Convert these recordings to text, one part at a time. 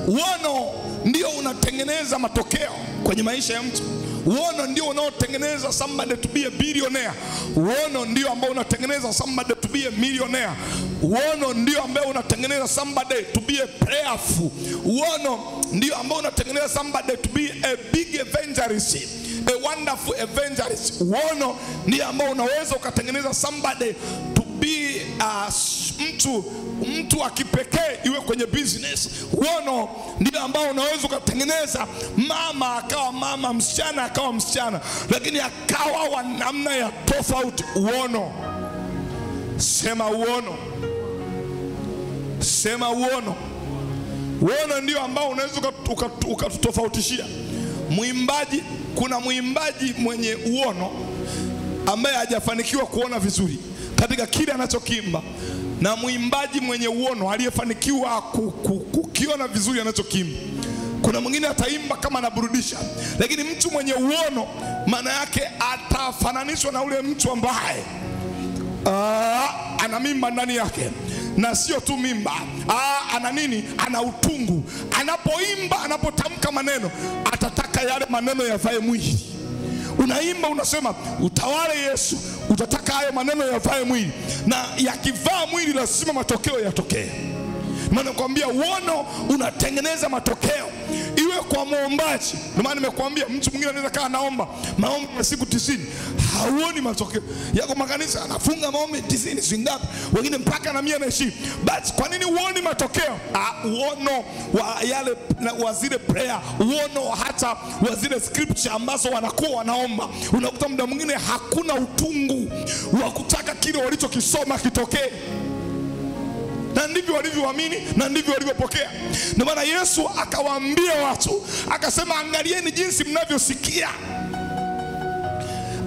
Uono ndio unatengeneza matokeo kwenye maisha ya mtu. Uono ndio unaotengeneza somebody to be a billionaire. Uono ndio ambao unatengeneza somebody to be a millionaire. Uono ndio ambao unatengeneza somebody to be a prayerful. Uono ndio ambao unatengeneza somebody to be a big evangelist, a wonderful evangelist. Uono ndio ambao unaweza ukatengeneza somebody to be mtu wa kipekee iwe kwenye business. Uono ndio ambao unaweza ukatengeneza mama akawa mama, msichana akawa msichana, lakini akawa wa namna ya tofauti. Uono. Sema uono. Sema uono. Uono ndio ambao unaweza ukatutofautishia. Muimbaji, kuna muimbaji mwenye uono ambaye hajafanikiwa kuona vizuri katika kile anachokiimba, na muimbaji mwenye uono aliyefanikiwa kukiona vizuri anachokiimba. Kuna mwingine ataimba kama anaburudisha, lakini mtu mwenye uono maana yake atafananishwa na ule mtu ambaye ana mimba ndani yake, na sio tu mimba, ana nini? Ana utungu. Anapoimba, anapotamka maneno, atataka yale maneno yavae mwili. Unaimba unasema utawale Yesu, utataka hayo maneno yavae mwili, na yakivaa mwili lazima matokeo yatokee. Maana nakwambia uono unatengeneza matokeo, iwe kwa muombaji. Ndio maana nimekuambia mtu mwingine anaweza kaa naomba maombi ya siku 90, hauoni matokeo. Yako makanisa anafunga maombi 90 singapi, wengine mpaka na 120. But kwa nini uoni matokeo? Uono wa yale wa zile prayer, uono hata wa zile scripture ambazo wanakuwa wanaomba. Unakuta muda mwingine hakuna utungu wa kutaka kile walichokisoma kitokee. Na ndivyo walivyoamini, na ndivyo walivyopokea. Ndio maana Yesu akawaambia watu, akasema angalieni jinsi mnavyosikia.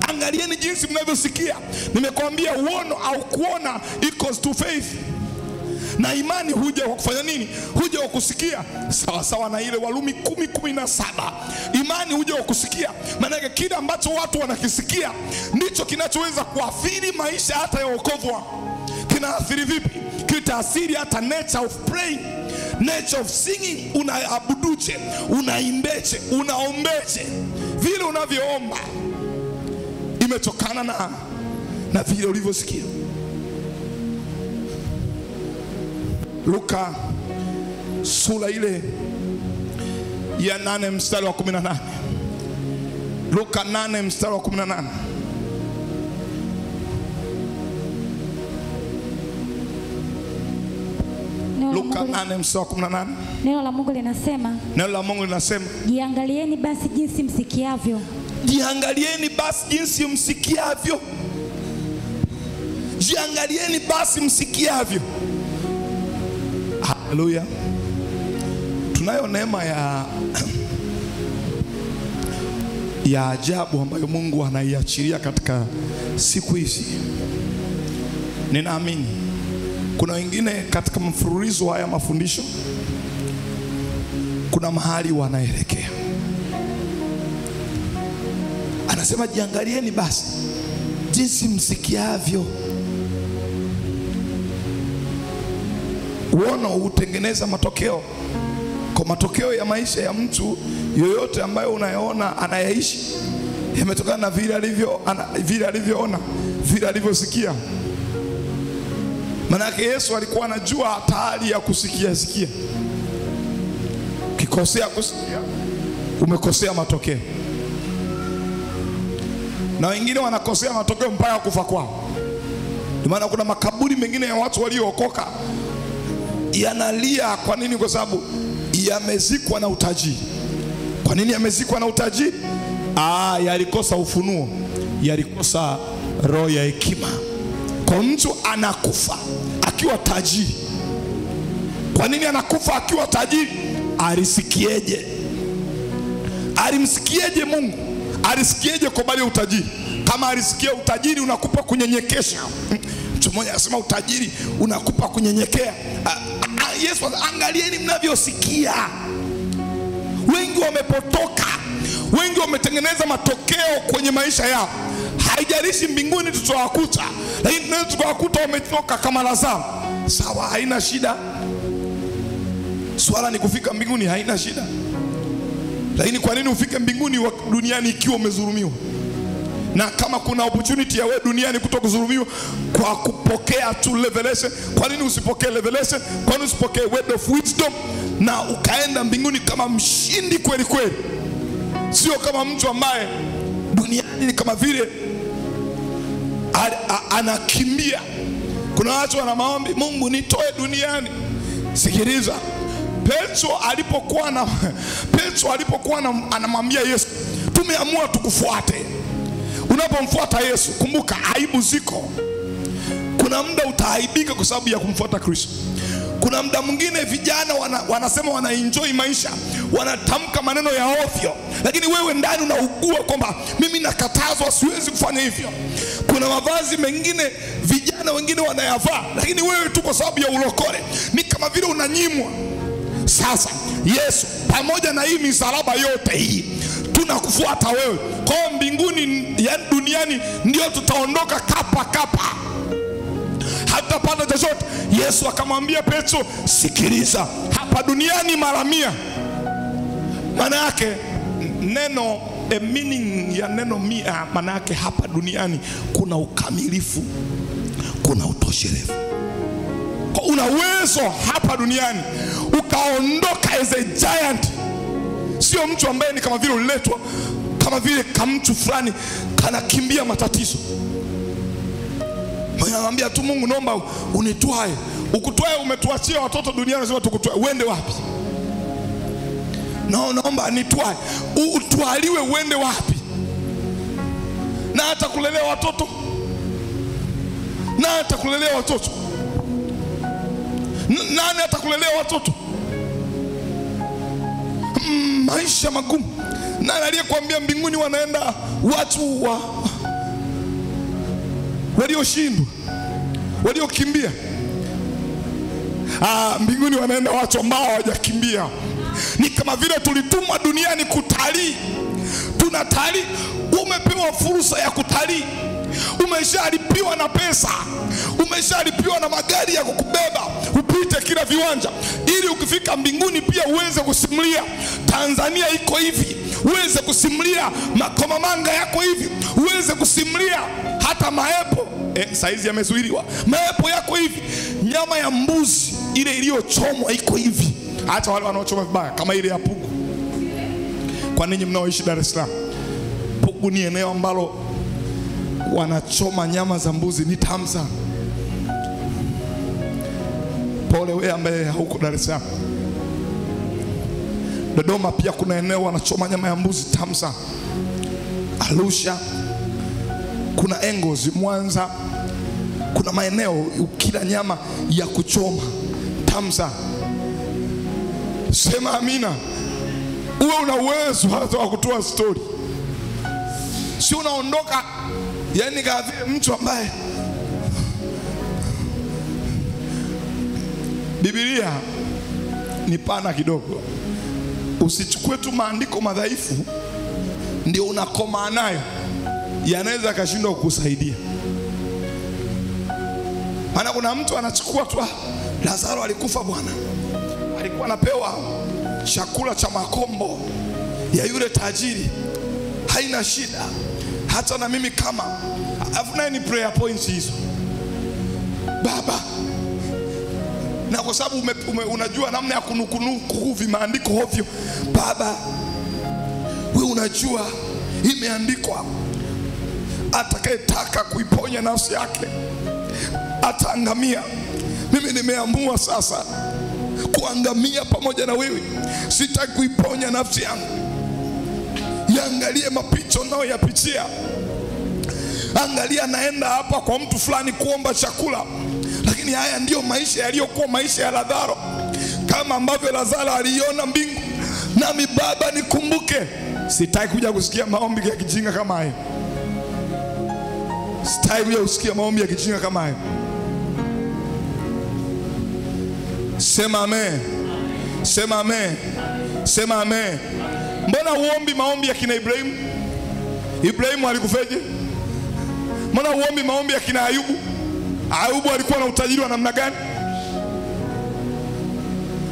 Angalieni jinsi mnavyosikia. Nimekuambia uono au kuona equals to faith. Na imani huja kwa kufanya nini? Huja kwa kusikia. Sawa sawa na ile Warumi 10:17. Imani huja kwa kusikia. Maana yake kile ambacho watu wanakisikia ndicho kinachoweza kuathiri maisha hata ya wokovu wao. Kinaathiri vipi? Kitaasiri hata nature of praying, nature of singing. Unaabuduje, unaimbeje, unaombeje. Vile unavyoomba imetokana na vile ulivyosikia. Luka sura ile ya 8 mstari wa 18. Luka 8 mstari wa 18. Luka 8 mstari wa 18. Neno la Mungu linasema, neno la Mungu linasema, jiangalieni basi jinsi msikiavyo. Jiangalieni basi jinsi msikiavyo. Jiangalieni basi msikiavyo. Haleluya. Tunayo neema ya ajabu ambayo Mungu anaiachilia katika siku hizi. Ninaamini kuna wengine katika mfululizo haya mafundisho, kuna mahali wanaelekea. Anasema jiangalieni basi jinsi msikiavyo. Uono hutengeneza matokeo. Kwa matokeo ya maisha ya mtu yoyote ambayo unayaona anayaishi yametokana na vile alivyoona, vile alivyosikia. Manake Yesu alikuwa anajua hatari ya kusikia. Ukikosea kusikia, umekosea matokeo. Na wengine wanakosea matokeo mpaka kufa kwao. Ndio maana kuna makaburi mengine ya watu waliookoka yanalia. Kwa nini? Kwa sababu yamezikwa na utajiri. Kwa nini yamezikwa na utajiri? Yalikosa ufunuo, yalikosa roho ya hekima. Kwa mtu anakufa akiwa tajiri. Kwa nini anakufa akiwa tajiri? Alisikieje? Alimsikieje Mungu? Alisikieje kwa bali utajiri? Kama alisikia utajiri unakupa kunyenyekesha. Mtu mmoja anasema utajiri unakupa kunyenyekea. Yesu, angalieni mnavyosikia. Wengi wamepotoka. Wengi wametengeneza matokeo kwenye maisha yao. Haijalishi mbinguni tutawakuta, lakini tunaweza tukawakuta wametoka kama Lazaro. Sawa, haina shida. Swala ni kufika mbinguni, haina shida. Lakini kwa nini ufike mbinguni duniani ikiwa umezulumiwa? Na kama kuna opportunity ya wewe duniani kutokudhulumiwa kwa kupokea tu revelation, kwa nini usipokee revelation? Kwa nini usipokee word of wisdom na ukaenda mbinguni kama mshindi kweli kweli? Sio kama mtu ambaye duniani ni kama vile anakimbia. Kuna watu wana maombi, Mungu nitoe duniani. Sikiliza, Petro alipokuwa anamwambia Yesu, tumeamua tukufuate. Unapomfuata Yesu, kumbuka aibu ziko. Kuna muda utaaibika kwa sababu ya kumfuata Kristo. Kuna muda mwingine vijana wanasema wanaenjoy maisha, wanatamka maneno ya ovyo, lakini wewe ndani unaugua kwamba mimi nakatazwa, siwezi kufanya hivyo. Kuna mavazi mengine vijana wengine wanayavaa, lakini wewe tu kwa sababu ya ulokole ni kama vile unanyimwa. Sasa Yesu, pamoja na hii misalaba yote hii, tunakufuata wewe. Kwa mbinguni ya duniani ndio tutaondoka kapa kapa, hatutapata chochote. Yesu akamwambia Petro, sikiliza, hapa duniani mara 100. Maana yake neno meaning ya neno 100, maana yake hapa duniani kuna ukamilifu, kuna utoshelevu. Kwa una uwezo hapa duniani ukaondoka as a giant. Sio mtu ambaye ni kama vile uliletwa kama vile mtu fulani kanakimbia matatizo. Anamwambia tu Mungu, naomba unitwae. Ukutwae, umetuachia watoto duniani, unasema tukutwae, uende wapi? Naomba nitwae. Utwaliwe uende wapi? Na hata kulelea watoto. Nani atakulelea watoto? Maisha magumu. Nani aliyekwambia mbinguni wanaenda watu walioshindwa, waliokimbia? Mbinguni wanaenda watu ambao hawajakimbia. Ni kama vile tulitumwa duniani kutalii. Tunatalii. Umepewa fursa ya kutalii. Umeshalipiwa na pesa, umeshalipiwa na magari ya kukubeba upite kila viwanja, ili ukifika mbinguni pia uweze kusimulia Tanzania iko hivi, uweze kusimulia Makomamanga yako hivi, uweze kusimulia hata maepo. Saizi yamezuiliwa, maepo yako hivi, nyama ya mbuzi ile iliyochomwa iko hivi. Hata wale wanaochoma vibaya kama ile ya Pugu. Kwa ninyi mnaoishi Dar es Salaam, Pugu ni eneo ambalo wanachoma nyama za mbuzi, ni tamu sana. Pole wewe ambaye hauko Dar es Salaam. Dodoma pia kuna eneo wanachoma nyama ya mbuzi tamu sana. Arusha kuna Engozi, Mwanza kuna maeneo ukila nyama ya kuchoma tamu sana. Sema amina. Uwe una uwezo hata wa kutoa story. Si unaondoka yani kama vile mtu ambaye Biblia ni pana kidogo. Usichukue tu maandiko madhaifu ndio unakoma nayo, yanaweza kashindwa kukusaidia. Maana kuna mtu anachukua tu, Lazaro alikufa bwana, alikuwa anapewa chakula cha makombo ya yule tajiri, haina shida, hata na mimi kama. Afuna ni prayer points hizo Baba. Na kwa sababu unajua namna ya kunukuu vimaandiko hovyo, Baba wewe unajua imeandikwa, atakayetaka kuiponya nafsi yake ataangamia. Mimi nimeamua sasa kuangamia pamoja na wewe, sitaki kuiponya nafsi yangu. Yaangalie mapicho nao yapitia. Angalia naenda hapa kwa mtu fulani kuomba chakula, lakini haya ndio maisha yaliyokuwa maisha ya Lazaro. Kama ambavyo Lazaro aliona mbingu, nami Baba nikumbuke. Sitaki kuja kusikia maombi ya kijinga kama haya. Sitaki kuja kusikia maombi ya kijinga kama haya. Sema amen. Sema amen. Sema amen. Mbona uombi maombi ya kina Ibrahimu? Ibrahimu alikufeje? Mbona uombi maombi ya kina Ayubu? Ayubu alikuwa na utajiri wa namna gani?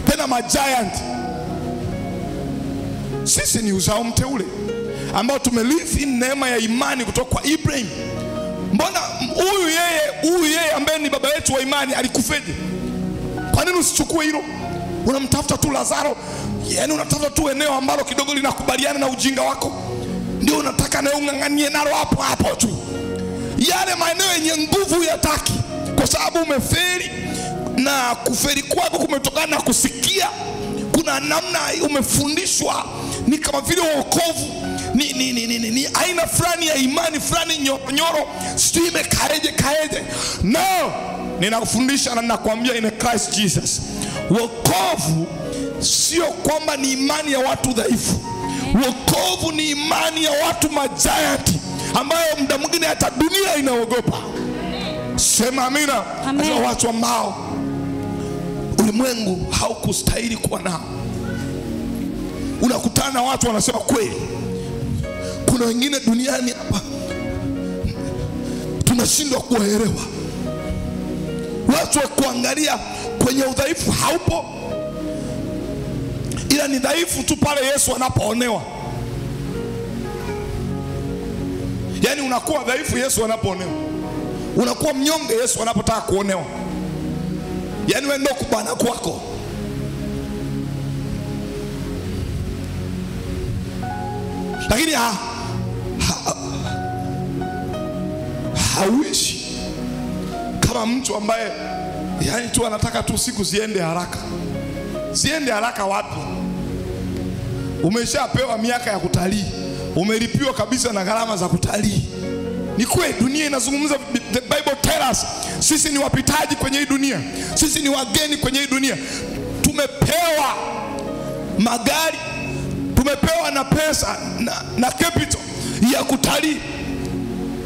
Tena na magiant. Sisi ni uzao mteule ambao tumelive in neema ya imani kutoka kwa Ibrahim. Mbona huyu yeye ambaye ni baba yetu wa imani alikufeje? Kwa nini usichukue hilo? Unamtafuta tu Lazaro, yani unatafuta tu eneo ambalo kidogo linakubaliana na ujinga wako, ndio unataka na unganganie nalo hapo tu. Yale maeneo yenye nguvu yataki, kwa sababu umeferi, na kuferi kwako kumetokana na kusikia. Kuna namna umefundishwa, ni kama vile wokovu ni aina fulani ya imani fulani nyoro, sijui imekaeje. No, ninakufundisha na ninakwambia in Christ Jesus, wokovu sio kwamba ni imani ya watu dhaifu. Wokovu ni imani ya watu majianti ambayo muda mwingine hata dunia inaogopa. Sema amina. Amen. Watu ambao ulimwengu haukustahili kuwa nao. Unakutana na watu wanasema kweli. Kuna wengine duniani hapa tunashindwa kuwaelewa. Watu wa kuangalia kwenye udhaifu haupo, ila ni dhaifu tu pale Yesu anapoonewa. Yani unakuwa dhaifu Yesu anapoonewa, unakuwa mnyonge Yesu anapotaka kuonewa. Yani wewe ndio kubana kwako. Lakini hauishi kama mtu ambaye yani tu anataka tu siku ziende haraka. Ziende haraka wapi? Umeshapewa miaka ya kutalii, umelipiwa kabisa na gharama za kutalii. Ni kweli dunia inazungumza, the Bible tells us sisi ni wapitaji kwenye hii dunia, sisi ni wageni kwenye hii dunia. Tumepewa magari, tumepewa na pesa na capital ya kutalii.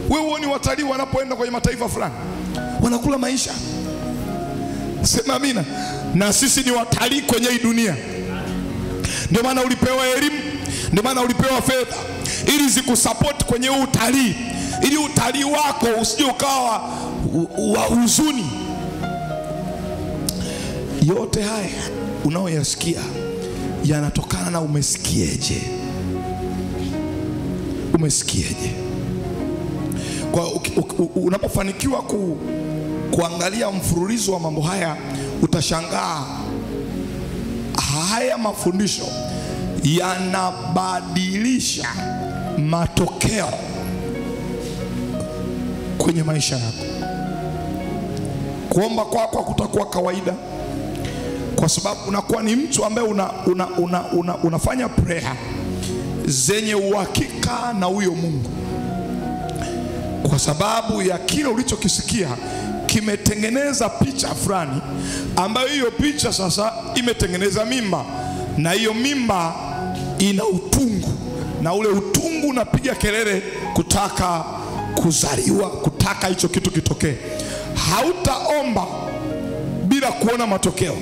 Wewe uone watalii wanapoenda kwenye mataifa fulani wanakula maisha. Sema amina. Na sisi ni watalii kwenye hii dunia. Ndio maana ulipewa elimu, ndio maana ulipewa fedha ili zikusupport kwenye huu utalii, ili utalii wako usije ukawa wa huzuni. Yote haya unaoyasikia yanatokana na umesikieje. Umesikieje? Kwa unapofanikiwa kuangalia mfululizo wa mambo haya, utashangaa haya mafundisho yanabadilisha matokeo kwenye maisha yako. Kuomba kwako kutakuwa kawaida, kwa sababu unakuwa ni mtu ambaye unafanya prayer zenye uhakika na huyo Mungu, kwa sababu ya kile ulichokisikia kimetengeneza picha fulani, ambayo hiyo picha sasa imetengeneza mimba, na hiyo mimba ina utungu, na ule utungu unapiga kelele kutaka kuzaliwa, kutaka hicho kitu kitokee. Hautaomba bila kuona matokeo.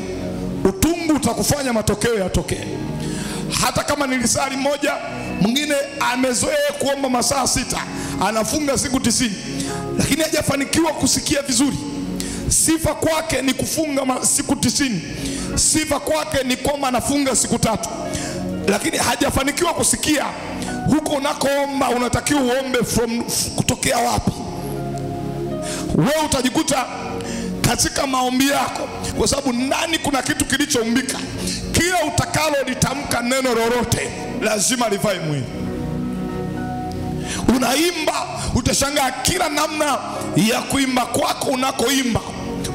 Utungu utakufanya matokeo yatokee. Hata kama nilisali moja, mwingine amezoea kuomba masaa 6, anafunga siku 90, lakini hajafanikiwa kusikia vizuri. Sifa kwake ni kufunga siku 90. Sifa kwake ni kwamba anafunga siku 3, lakini hajafanikiwa kusikia. Huko unakoomba unatakiwa uombe kutokea wapi? Wewe utajikuta katika maombi yako, kwa sababu ndani kuna kitu kilichoumbika. Kila utakalo litamka neno lolote lazima livae mwili. Unaimba, utashangaa kila namna ya kuimba kwako unakoimba,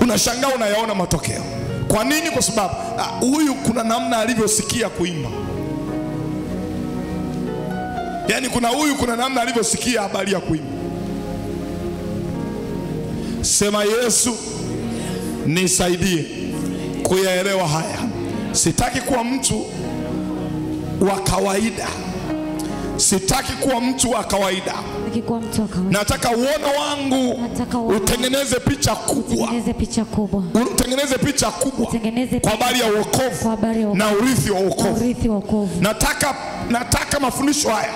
unashangaa unayaona matokeo. Kwa nini? Kwa sababu huyu kuna namna alivyosikia kuimba. Yani kuna namna alivyosikia habari ya kuimba. Sema Yesu nisaidie kuyaelewa haya. Sitaki kuwa mtu wa kawaida. Sitaki kuwa mtu wa kawaida. Nataka uono wangu utengeneze picha kubwa. Utengeneze picha kubwa kwa habari ya wokovu na urithi wa wokovu. nataka mafundisho haya,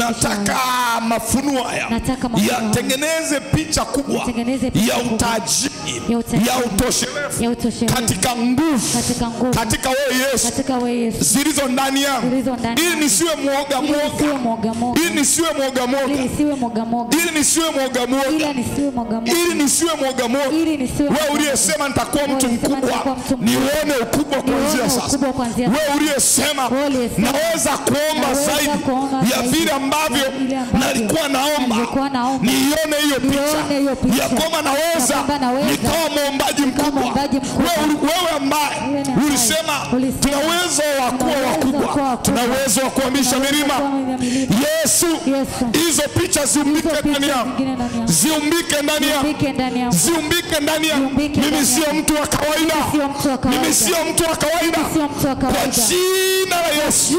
nataka mafunuo haya yatengeneze picha kubwa ya utajiri, ya utoshelevu katika nguvu, katika wewe Yesu zilizo ndani yangu, ili nisiwe mwoga mwoga, ili nisiwe mwoga mwoga, ili nisiwe mwoga mwoga, ili nisiwe mwoga mwoga. Wewe uliyesema nitakuwa mtu mkubwa, nione ukubwa kuanzia sasa. Wewe uliyesema naweza kuomba zaidi ya vile ambavyo nalikuwa naomba, nione hiyo picha ya kwamba naweza nikawa muombaji mkubwa. Wewe ambaye ulisema tuna uwezo wa kuwa wakubwa, tuna uwezo wa kuhamisha milima, Yesu, hizo picha ziumbike ndani yangu, ziumbike ndani yangu, ziumbike ndani yangu. Mimi sio mtu wa kawaida, mimi sio mtu wa kawaida, kwa jina la Yesu.